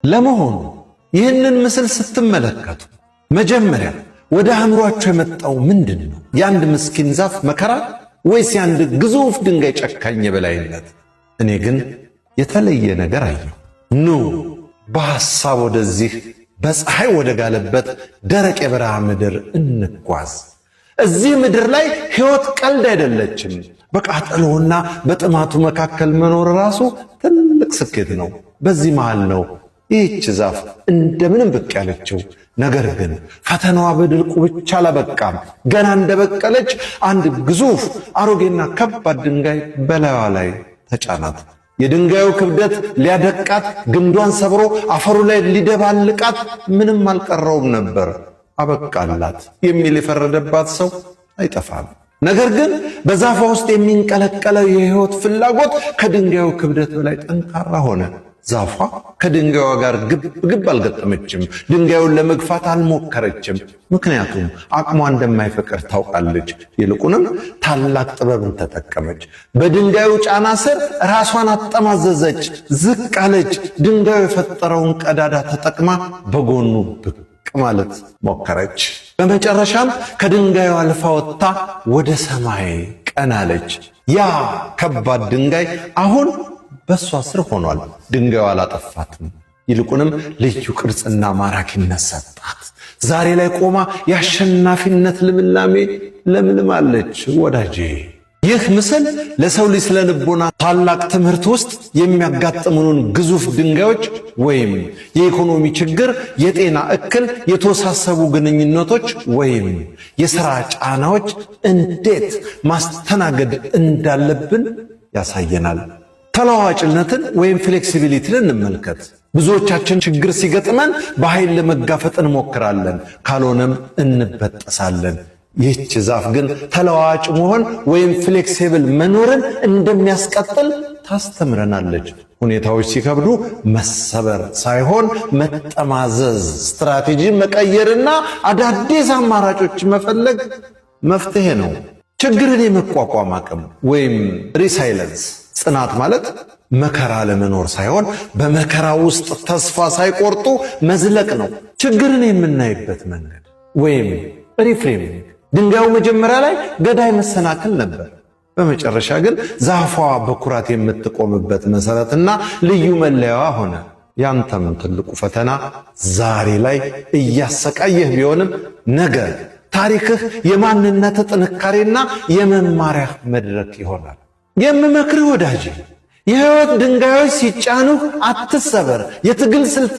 ለመሆኑ ይህንን ምስል ስትመለከቱ መጀመሪያ ወደ አእምሯችሁ የመጣው ምንድነው? የአንድ ምስኪን ዛፍ መከራ ወይስ የአንድ ግዙፍ ድንጋይ ጨካኝ የበላይነት? እኔ ግን የተለየ ነገር አየሁ። ኑ በሐሳብ ወደዚህ በፀሐይ ወደ ጋለበት ደረቅ የበረሃ ምድር እንጓዝ። እዚህ ምድር ላይ ሕይወት ቀልድ አይደለችም። በቃጠሎና በጥማቱ መካከል መኖር ራሱ ትልቅ ስኬት ነው። በዚህ መሃል ነው ይህች ዛፍ እንደምንም ብቅ ያለችው። ነገር ግን ፈተናዋ በድርቁ ብቻ አላበቃም። ገና እንደበቀለች አንድ ግዙፍ አሮጌና ከባድ ድንጋይ በላይዋ ላይ ተጫናት። የድንጋዩ ክብደት ሊያደቃት፣ ግንዷን ሰብሮ አፈሩ ላይ ሊደባልቃት ምንም አልቀረውም ነበር። አበቃላት የሚል የፈረደባት ሰው አይጠፋም። ነገር ግን በዛፏ ውስጥ የሚንቀለቀለው የሕይወት ፍላጎት ከድንጋዩ ክብደት በላይ ጠንካራ ሆነ። ዛፏ ከድንጋዩ ጋር ግብ አልገጠመችም። ድንጋዩን ለመግፋት አልሞከረችም። ምክንያቱም አቅሟ እንደማይፈቅድ ታውቃለች። ይልቁንም ታላቅ ጥበብን ተጠቀመች። በድንጋዩ ጫና ስር ራሷን አጠማዘዘች፣ ዝቅ አለች። ድንጋዩ የፈጠረውን ቀዳዳ ተጠቅማ በጎኑ ብቅ ማለት ሞከረች። በመጨረሻም ከድንጋዩ አልፋ ወጥታ ወደ ሰማይ ቀና አለች። ያ ከባድ ድንጋይ አሁን በሷ ስር ሆኗል። ድንጋዩ አላጠፋትም። ይልቁንም ልዩ ቅርጽና ማራኪነት ሰጣት። ዛሬ ላይ ቆማ የአሸናፊነት ልምላሜ ለምልማለች። ወዳጄ፣ ይህ ምስል ለሰው ልጅ ስለ ልቦና ታላቅ ትምህርት ውስጥ የሚያጋጥሙንን ግዙፍ ድንጋዮች ወይም የኢኮኖሚ ችግር፣ የጤና እክል፣ የተወሳሰቡ ግንኙነቶች ወይም የሥራ ጫናዎች እንዴት ማስተናገድ እንዳለብን ያሳየናል። ተለዋዋጭነትን ወይም ፍሌክሲቢሊቲን እንመልከት። ብዙዎቻችን ችግር ሲገጥመን በኃይል ለመጋፈጥ እንሞክራለን፣ ካልሆነም እንበጠሳለን። ይህች ዛፍ ግን ተለዋዋጭ መሆን ወይም ፍሌክሲብል መኖርን እንደሚያስቀጥል ታስተምረናለች። ሁኔታዎች ሲከብዱ መሰበር ሳይሆን መጠማዘዝ፣ ስትራቴጂ መቀየርና አዳዲስ አማራጮች መፈለግ መፍትሄ ነው። ችግርን የመቋቋም አቅም ወይም ሪሳይለንስ ጽናት ማለት መከራ ለመኖር ሳይሆን በመከራ ውስጥ ተስፋ ሳይቆርጡ መዝለቅ ነው። ችግርን የምናይበት መንገድ ወይም ሪፍሬሚንግ ድንጋዩ መጀመሪያ ላይ ገዳይ መሰናክል ነበር። በመጨረሻ ግን ዛፏ በኩራት የምትቆምበት መሰረትና ልዩ መለያዋ ሆነ። ያንተም ትልቁ ፈተና ዛሬ ላይ እያሰቃየህ ቢሆንም ነገ ታሪክህ የማንነት ጥንካሬና የመማሪያ መድረክ ይሆናል። የምመክርህ ወዳጅ፣ የሕይወት ድንጋዮች ሲጫኑህ አትሰበር። የትግል ስልት